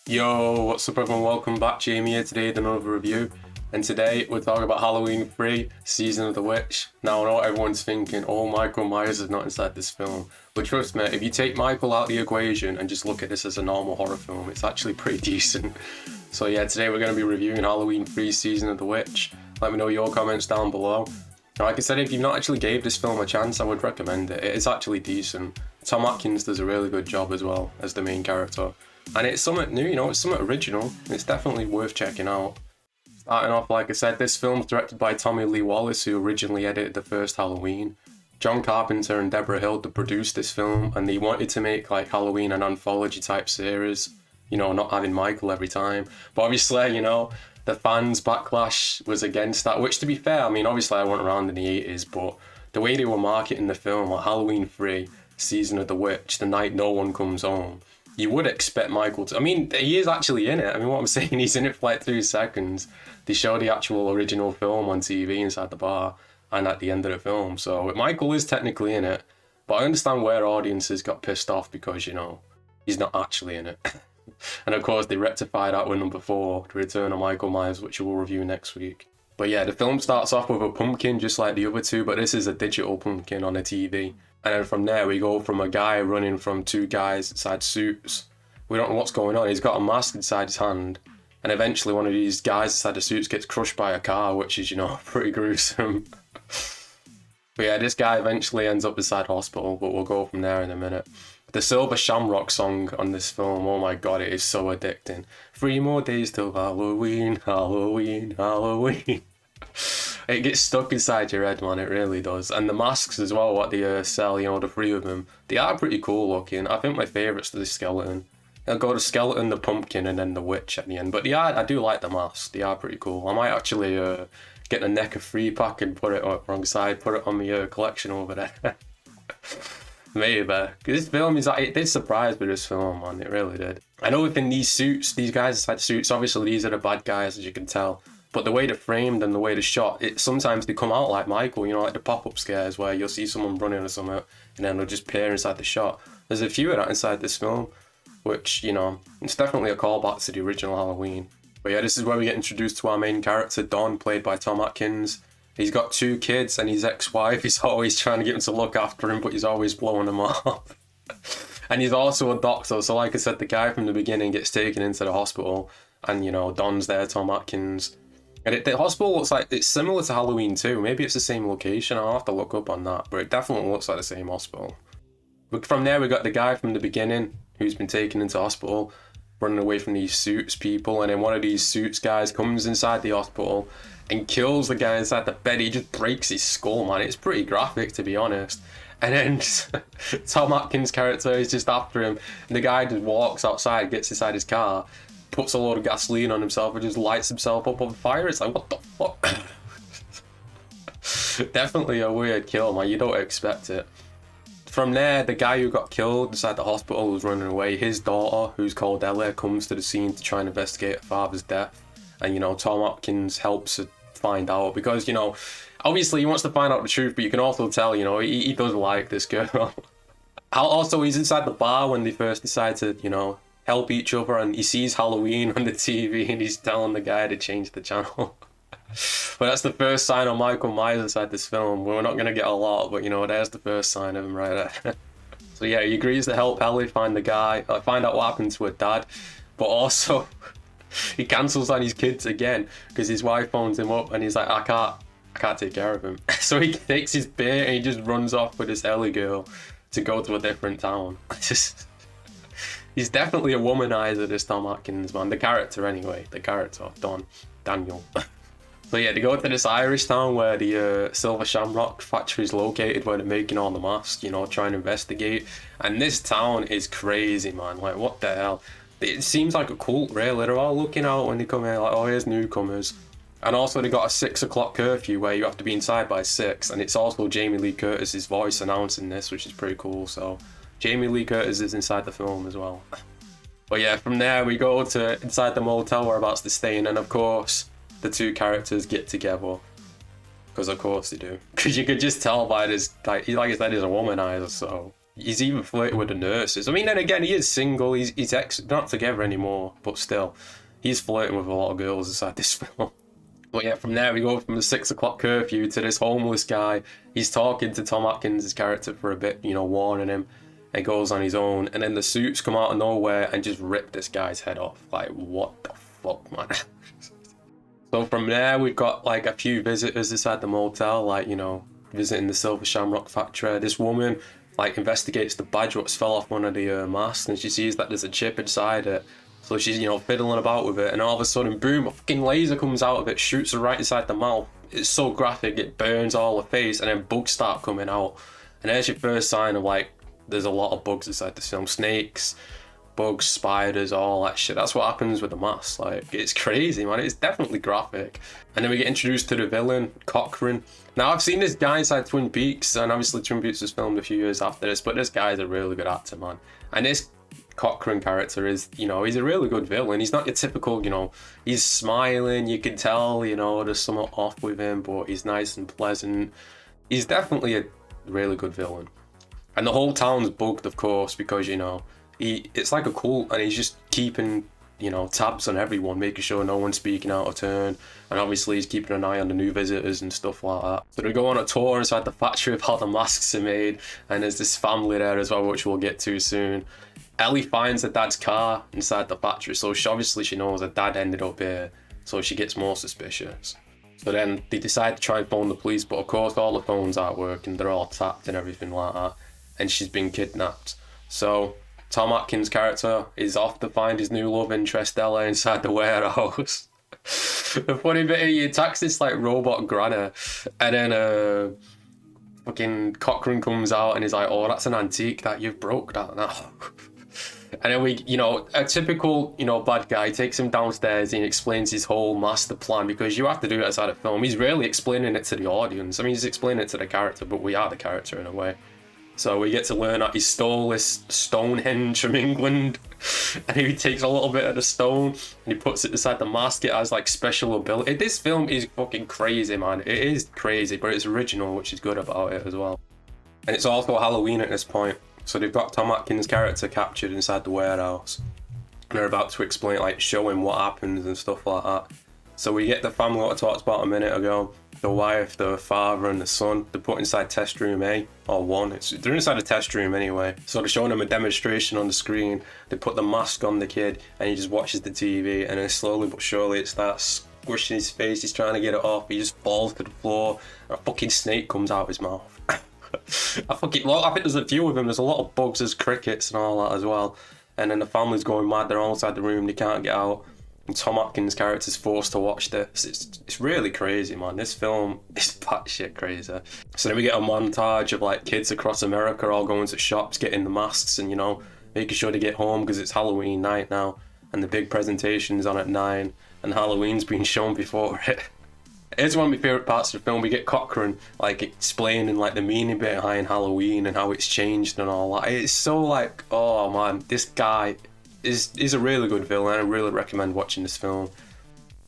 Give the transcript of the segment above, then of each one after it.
Yo, what's up everyone? Welcome back. Jamie here today with another review. And today we're talking about Halloween 3, Season of the Witch. Now I know everyone's thinking, oh, Michael Myers is not inside this film. But trust me, if you take Michael out of the equation and just look at this as a normal horror film, it's actually pretty decent. So yeah, today we're going to be reviewing Halloween 3, Season of the Witch. Let me know your comments down below. Now, like I said, if you've not actually gave this film a chance, I would recommend it. It is actually decent. Tom Atkins does a really good job as well as the main character. And it's something new, it's something original. It's definitely worth checking out. Starting off, like I said, this film's directed by Tommy Lee Wallace, who originally edited the first Halloween. John Carpenter and Deborah Hill produced this film, and they wanted to make like Halloween an anthology type series, not having Michael every time. But obviously, the fans' backlash was against that, which to be fair, obviously I went around in the 80s, but the way they were marketing the film, like Halloween 3, Season of the Witch, the night no one comes home, you would expect Michael to... he is actually in it. What I'm saying, he's in it for like 3 seconds. They show the actual original film on TV inside the bar and at the end of the film. So Michael is technically in it, but I understand where audiences got pissed off because, he's not actually in it. And of course, they rectified that with number 4, The Return of Michael Myers, which we'll review next week. But yeah, the film starts off with a pumpkin just like the other two, but this is a digital pumpkin on a TV. And then from there, we go from a guy running from 2 guys inside suits. We don't know what's going on. He's got a mask inside his hand. And eventually one of these guys inside the suits gets crushed by a car, which is, pretty gruesome. But yeah, this guy eventually ends up inside hospital, but we'll go from there in a minute. The Silver Shamrock song on this film, oh my god, it is so addicting. 3 more days till Halloween, Halloween, Halloween. It gets stuck inside your head, man, it really does. And the masks as well, what they sell, the 3 of them, they are pretty cool looking. I think my favourite's the skeleton. I'll go the skeleton, the pumpkin, and then the witch at the end. But I do like the masks, they are pretty cool. I might actually get the NECA 3-pack and put it wrong side, put it on my collection over there. Maybe. This film it did surprise me, this film, man, it really did. I know within these suits, these guys inside suits, obviously these are the bad guys, as you can tell. But the way they're framed and the way they're shot, sometimes they come out like Michael, like the pop-up scares where you'll see someone running or something and then they'll just appear inside the shot. There's a few of that inside this film, which, it's definitely a callback to the original Halloween. But yeah, this is where we get introduced to our main character, Don, played by Tom Atkins. He's got 2 kids and his ex-wife, he's always trying to get him to look after him, but he's always blowing them off. And he's also a doctor, so like I said, the guy from the beginning gets taken into the hospital and, Don's there, Tom Atkins. And the hospital looks like it's similar to Halloween 2. Maybe it's the same location. I'll have to look up on that. But it definitely looks like the same hospital. But from there, we got the guy from the beginning who's been taken into hospital, running away from these suits people. And then one of these suits guys comes inside the hospital and kills the guy inside the bed. He just breaks his skull, man. It's pretty graphic, to be honest. And then Tom Atkins' character is just after him. And the guy just walks outside, gets inside his car, puts a load of gasoline on himself and just lights himself up on fire. It's like, what the fuck? Definitely a weird kill, man. You don't expect it. From there, the guy who got killed inside the hospital was running away. His daughter, who's called Ella, comes to the scene to try and investigate her father's death. And, Tom Atkins helps her find out because, obviously he wants to find out the truth, but you can also tell, he does like this girl. Also, he's inside the bar when they first decide to, help each other, and he sees Halloween on the TV and he's telling the guy to change the channel. But that's the first sign of Michael Myers inside this film. We're not going to get a lot, but there's the first sign of him right there. So yeah, he agrees to help Ellie find the guy, find out what happened to her dad, but also he cancels on his kids again because his wife phones him up and he's like, I can't take care of him. So he takes his bait and he just runs off with this Ellie girl to go to a different town. He's definitely a womanizer, this Tom Atkins, man. The character, anyway. The character, Daniel. So yeah, they go to this Irish town where the Silver Shamrock factory is located, where they're making all the masks, trying to investigate. And this town is crazy, man. Like, what the hell? It seems like a cult, really. They're all looking out when they come here, like, oh, here's newcomers. And also they got a 6 o'clock curfew where you have to be inside by 6. And it's also Jamie Lee Curtis's voice announcing this, which is pretty cool, so... Jamie Lee Curtis is inside the film as well. But yeah, from there we go to inside the motel we're about to stay in, and of course the 2 characters get together. Because of course they do. Because you could just tell by this, like I said, he's a womanizer, so He's even flirting with the nurses. I mean, then again, he is single. He's not together anymore, but still, he's flirting with a lot of girls inside this film. But yeah, from there we go from the 6 o'clock curfew to this homeless guy. He's talking to Tom Atkins' character for a bit, you know, warning him, and goes on his own. And then the suits come out of nowhere and just rip this guy's head off. Like, what the fuck, man? So from there we've got like a few visitors inside the motel, like, you know, visiting the Silver Shamrock factory. This woman like investigates the badge what's fell off one of the masks, and she sees that there's a chip inside it. So she's, you know, fiddling about with it, and all of a sudden, boom, a fucking laser comes out of it, shoots her right inside the mouth. It's so graphic, it burns all her face, and then bugs start coming out. And there's your first sign of like, there's a lot of bugs inside this film. Snakes, bugs, spiders, all that shit. That's what happens with the mask. Like, it's crazy, man. It's definitely graphic. And then we get introduced to the villain, Cochrane. Now, I've seen this guy inside Twin Peaks, and obviously Twin Peaks was filmed a few years after this, but this guy's a really good actor, man. And this Cochrane character is, you know, he's a really good villain. He's not your typical, you know, he's smiling, you can tell, you know, there's something off with him, but he's nice and pleasant. He's definitely a really good villain. And the whole town's bugged, of course, because, you know, it's like a cult, and he's just keeping, you know, tabs on everyone, making sure no one's speaking out of turn. And obviously he's keeping an eye on the new visitors and stuff like that. So they go on a tour inside the factory of how the masks are made, and there's this family there as well, which we'll get to soon. Ellie finds her dad's car inside the factory, so obviously she knows her dad ended up here, so she gets more suspicious. So then they decide to try and phone the police, but of course all the phones aren't working, they're all tapped and everything like that, and she's been kidnapped. So Tom Atkins' character is off to find his new love interest, Ella, inside the warehouse. The funny bit is he attacks this like robot granny, and then fucking Cochrane comes out and he's like, oh, that's an antique that you've broke that now. And then we, you know, a typical, you know, bad guy takes him downstairs and he explains his whole master plan, because you have to do it outside a film. He's really explaining it to the audience. I mean, he's explaining it to the character, but we are the character in a way. So we get to learn that he stole this Stonehenge from England, and he takes a little bit of the stone and he puts it inside the mask. It has like special ability. This film is fucking crazy, man. It is crazy, but it's original, which is good about it as well. And it's also Halloween at this point. So they've got Tom Atkins' character captured inside the warehouse, and they're about to explain, like, show him what happens and stuff like that. So we get the family what I talked about a minute ago. The wife, the father, and the son. They're put inside test room A, or 1. They're inside a test room anyway. So they're showing him a demonstration on the screen. They put the mask on the kid, and he just watches the TV, and then slowly but surely it starts squishing his face. He's trying to get it off. He just falls to the floor, and a fucking snake comes out of his mouth. I think there's a few of them. There's a lot of bugs, there's crickets and all that as well. And then the family's going mad. They're all inside the room. They can't get out. And Tom Atkins' character's forced to watch this. It's really crazy, man. This film is batshit crazy. So then we get a montage of like kids across America all going to shops, getting the masks, and, you know, making sure to get home because it's Halloween night now, and the big presentation's on at 9, and Halloween's being shown before it. It's one of my favourite parts of the film. We get Cochrane like explaining like the meaning behind Halloween and how it's changed and all that. It's so like, oh man, this guy is a really good villain. I really recommend watching this film.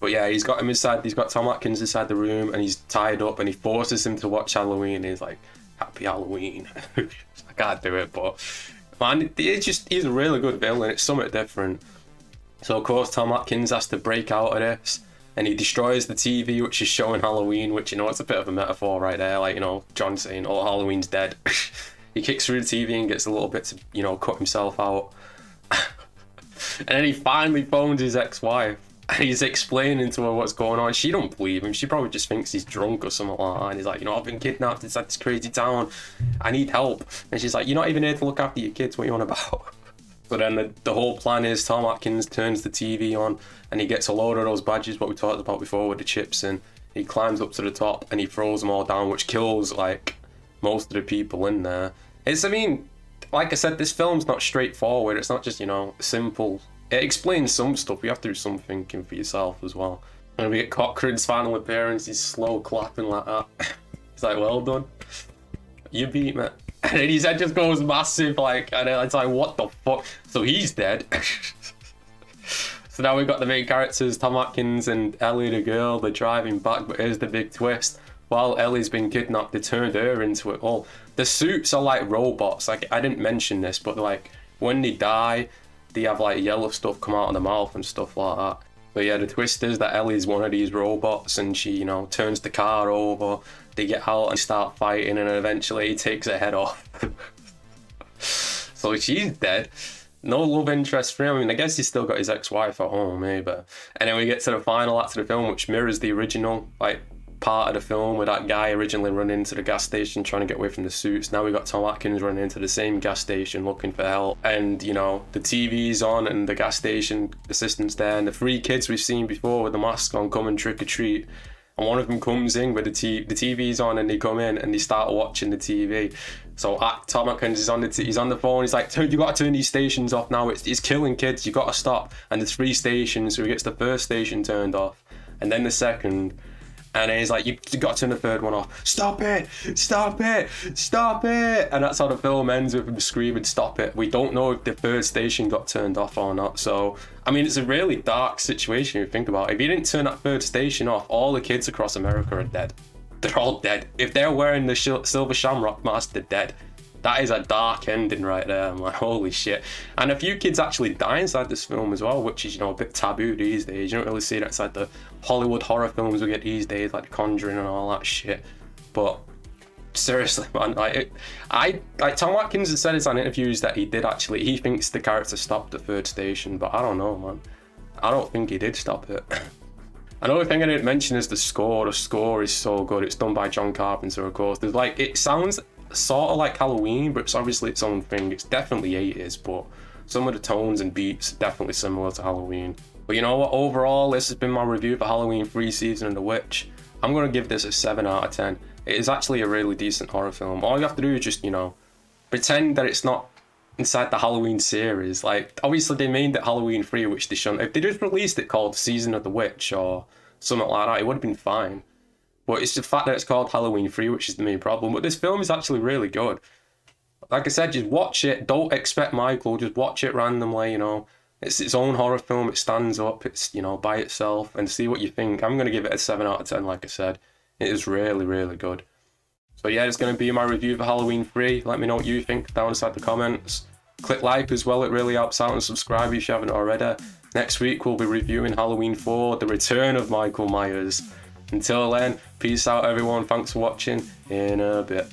But yeah, he's got Tom Atkins inside the room, and he's tied up, and he forces him to watch Halloween, and he's like, happy Halloween. I can't do it, but man, he's a really good villain. It's something different. So of course Tom Atkins has to break out of this, and he destroys the TV which is showing Halloween, which, you know, it's a bit of a metaphor right there, like, you know, John saying, oh, Halloween's dead. He kicks through the TV and gets a little bit to, you know, cut himself out. And then he finally phones his ex-wife, and he's explaining to her what's going on. She don't believe him. She probably just thinks he's drunk or something like that. And he's like, you know, I've been kidnapped inside this crazy town. I need help. And she's like, you're not even here to look after your kids. What are you on about? So then the whole plan is Tom Atkins turns the TV on, and he gets a load of those badges, what we talked about before with the chips, and he climbs up to the top and he throws them all down, which kills like most of the people in there. I mean, like I said, this film's not straightforward. It's not just, you know, simple. It explains some stuff. You have to do some thinking for yourself as well. And we get Cochrane's final appearance. He's slow clapping like that. He's like, well done. You beat me. And then his head just goes massive, like, and it's like, what the fuck? So he's dead. So now we've got the main characters, Tom Atkins and Ellie the girl. They're driving back, but here's the big twist. while Ellie's been kidnapped, they turned her into it all. The suits are like robots. Like, I didn't mention this, but like when they die, they have like yellow stuff come out of the mouth and stuff like that. But yeah, the twist is that Ellie's one of these robots, and she, you know, turns the car over. They get out and start fighting, and then eventually he takes her head off. So she's dead. No love interest for him. I mean, I guess he's still got his ex-wife at home, maybe. And then we get to the final act of the film, which mirrors the original, like, part of the film where that guy originally running into the gas station trying to get away from the suits. Now we got Tom Atkins running into the same gas station looking for help, and you know the TV's on and the gas station assistant's there, and the three kids we've seen before with the mask on come and trick or treat, and one of them comes in with the TV's on, and they come in and they start watching the TV. So Tom Atkins is on he's on the phone. He's like, "You got to turn these stations off now. It's killing kids. You got to stop." And there's 3 stations, so he gets the first station turned off, and then the second. And he's like, you got to turn the third one off. Stop it! Stop it! Stop it! And that's how the film ends, with him screaming, "Stop it!" We don't know if the third station got turned off or not. So, I mean, it's a really dark situation if you think about it. If you didn't turn that third station off, all the kids across America are dead. They're all dead. If they're wearing the silver shamrock mask, they're dead. That is a dark ending right there. I'm like, holy shit. And a few kids actually die inside this film as well, which is, you know, a bit taboo these days. You don't really see that inside the Hollywood horror films we get these days, like The Conjuring and all that shit. But seriously, man, like Tom Atkins has said in interviews that he thinks the character stopped the third station, but I don't know, man. I don't think he did stop it. Another thing I didn't mention is the score. The score is so good. It's done by John Carpenter, of course. There's like, it sounds sort of like Halloween, but it's obviously its own thing. It's definitely 80s, but some of the tones and beats definitely similar to Halloween. But you know what, overall, this has been my review for Halloween 3 Season of the Witch. I'm going to give this a 7 out of 10. It is actually a really decent horror film. All you have to do is just, you know, pretend that it's not inside the Halloween series. Like, obviously they made it Halloween 3, which they shouldn't. If they just released it called Season of the Witch or something like that, it would have been fine. But it's the fact that it's called Halloween 3, which is the main problem. But this film is actually really good. Like I said, just watch it. Don't expect Michael. Just watch it randomly, you know. It's its own horror film. It stands up. It's, you know, by itself. And see what you think. I'm going to give it a 7 out of 10, like I said. It is really, really good. So yeah, it's going to be my review for Halloween 3. Let me know what you think down inside the comments. Click like as well. It really helps out. And subscribe if you haven't already. Next week, we'll be reviewing Halloween 4, The Return of Michael Myers. Until then, peace out everyone, thanks for watching, in a bit.